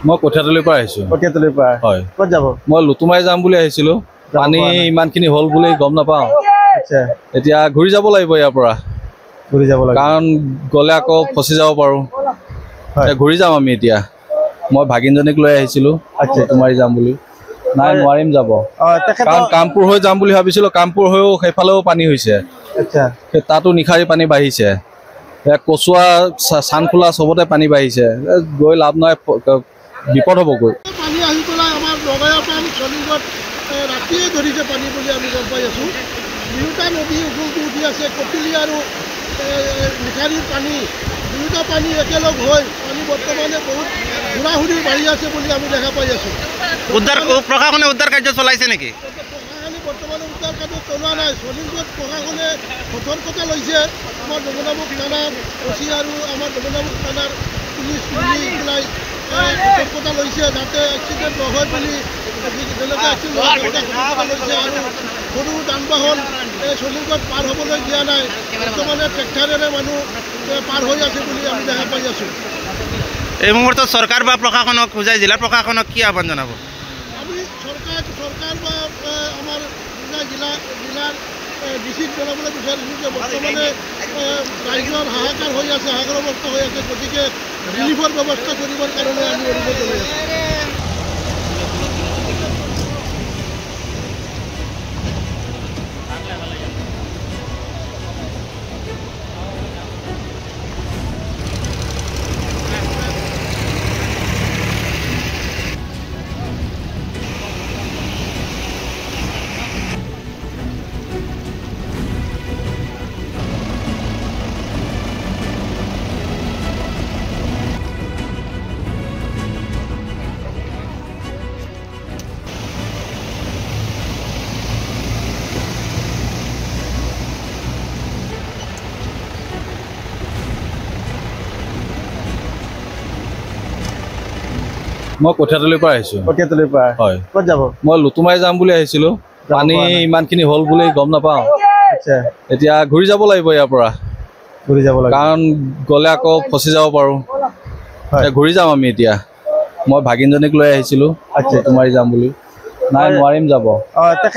মই কঠিয়াতলিৰ পৰা আহিছোঁ। কঠিয়াতলিৰ পৰা হয়। ক'ত যাব? মই লুতুমাই যাম বুলি আহিছিলোঁ। পানী ইমানখিনি হ'ল বুলি গম নাপাওঁ। আচ্ছা, এতিয়া ঘূৰি যাব লাগিব ইয়াৰ পৰা, ঘূৰি যাব লাগিব। কাৰণ গ'লে আকৌ ফচি যাব পাৰোঁ। ঘূৰি যাম আমি এতিয়া। মই ভাগিনজনীক লৈ আহিছিলোঁ লুতুমাই যাম বুলি। নাই, নোৱাৰিম যাব, কাৰণ কামপুৰ হৈ যাম বুলি ভাবিছিলোঁ। কামপুৰ হৈও সেইফালেও পানী হৈছে। আচ্ছা, তাতো নিশাৰী পানী বাঢ়িছে। কচুৱা, চানখোলা চবতে পানী বাঢ়িছে। গৈ লাভ নাই, বিপদ হ'বগৈ। পানী আহি পেলাই আমাৰ নগাঁৱৰ পৰা চলিগত ৰাতিয়ে ধৰিছে পানী বুলি আমি গম পাই আছোঁ। দুয়োটা নদী উফুলটো উঠি আছে। কপিলি আৰু নিশাৰীৰ পানী, দুয়োটা পানী একেলগ হৈ পানী বৰ্তমানে বহুত হুৰাহুৰি বাঢ়ি আছে বুলি আমি দেখা পাই আছোঁ। প্ৰশাসনে উদ্ধাৰ কাৰ্য চলাইছে নেকি? প্ৰশাসনে বৰ্তমানে উদ্ধাৰ কাৰ্য চলোৱা নাই। চলিগত প্ৰশাসনে সতৰ্কতা লৈছে। আমাৰ ডমনামুখ থানাৰ OC আৰু আমাৰ ডমনামুখ থানাৰ পুলিচ মিলি পেলাই সতৰ্কতা লৈছে, যাতে এক্সিডেণ্ট নহয় বুলি। যেনেকৈ সতৰ্কতা লৈছে আৰু সৰু যান বাহন চলিগত পাৰ হ'বলৈ দিয়া নাই। বৰ্তমানে ট্ৰেক্টৰেৰে মানুহ পাৰ হৈ আছে বুলি আমি দেখা পাই আছোঁ। এই মুহূৰ্তত চৰকাৰ বা প্ৰশাসনক বুজাই, জিলা প্ৰশাসনক কি আহ্বান জনাব? আমি চৰকাৰ বা আমাৰ জিলাৰ ডিচিক জনাবলৈ বিচাৰিছোঁ যে বৰ্তমানে ৰাইজৰ হাহাকাৰ হৈ আছে, হাহাকাৰগ্ৰস্ত হৈ আছে। গতিকে ৰিলিফৰ ব্যৱস্থা কৰিবৰ কাৰণে আমি অনুৰোধ জনাই আছোঁ। মই কঠিয়াতলিৰ পৰা আহিছোঁ। কঠিয়াতলিৰ পৰা হয়। ক'ত যাব? মই লুতুমাই যাম বুলি আহিছিলোঁ। পানী ইমানখিনি হ'ল বুলি গম নাপাওঁ। আচ্ছা, এতিয়া ঘূৰি যাব লাগিব ইয়াৰ পৰা, ঘূৰি যাব লাগিব। কাৰণ গ'লে আকৌ ফচি যাব পাৰোঁ। ঘূৰি যাম আমি এতিয়া। মই ভাগিনজনীক লৈ আহিছিলোঁ লুতুমাই যাম বুলি। নাই, নোৱাৰিম যাব,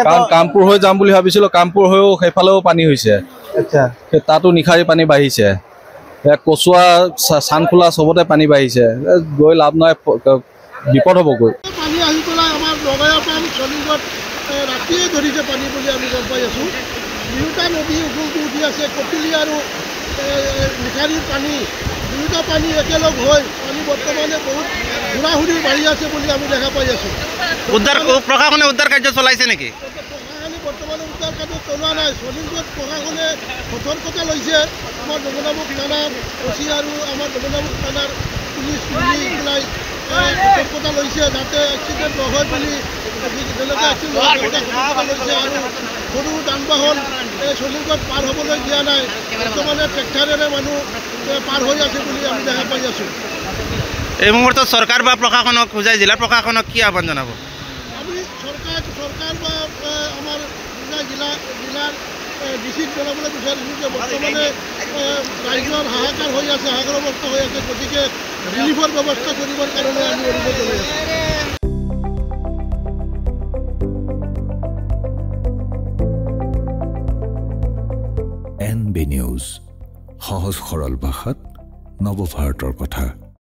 কাৰণ কামপুৰ হৈ যাম বুলি ভাবিছিলোঁ। কামপুৰ হৈও সেইফালেও পানী হৈছে। আচ্ছা, তাতো নিশাৰী পানী বাঢ়িছে। কচুৱা, চানখোলা চবতে পানী বাঢ়িছে। গৈ লাভ নাই, বিপদ হ'বগৈ। পানী আহি পেলাই আমাৰ নগাঁৱৰ পৰা চলিগত ৰাতিয়ে ধৰিছে পানী বুলি আমি গম পাই আছোঁ। দুয়োটা নদী উফুলটো উঠি আছে। কপিলি আৰু নিশাৰীৰ পানী, দুয়োটা পানী একেলগ হৈ পানী বৰ্তমানে বহুত হুৰাহুৰি বাঢ়ি আছে বুলি আমি দেখা পাই আছোঁ। প্ৰশাসনে উদ্ধাৰ কাৰ্য চলাইছে নেকি? প্ৰশাসনে বৰ্তমানে উদ্ধাৰ কাৰ্য চলোৱা নাই। চলিগত প্ৰশাসনে সতৰ্কতা লৈছে। আমাৰ ডমনামুখ থানাৰ OC আৰু আমাৰ ডমনামুখ থানাৰ পুলিচ মিলি পেলাই সতৰ্কতা লৈছে, যাতে এক্সিডেণ্ট নহয় বুলি। যেনেকৈ সতৰ্কতা লৈছে আৰু সৰু যান বাহন চলিগত পাৰ হ'বলৈ দিয়া নাই। বৰ্তমানে ট্ৰেক্টৰেৰে মানুহ পাৰ হৈ আছে বুলি আমি দেখা পাই আছোঁ। এই মুহূৰ্তত চৰকাৰ বা প্ৰশাসনক বুজাই, জিলা প্ৰশাসনক কি আহ্বান জনাব? আমি চৰকাৰ বা আমাৰ জিলাৰ ডিচিক জনাবলৈ বিচাৰিছোঁ যে বৰ্তমানে ৰাইজৰ হাহাকাৰ হৈ আছে, হাহাকাৰগ্ৰস্ত হৈ আছে। গতিকে ৰিলিফৰ ব্যৱস্থা কৰিবৰ কাৰণে আমি অনুৰোধ জনাই আছোঁ। NB নিউজ, সহজ সৰল ভাষাত নৱভাৰতৰ কথা।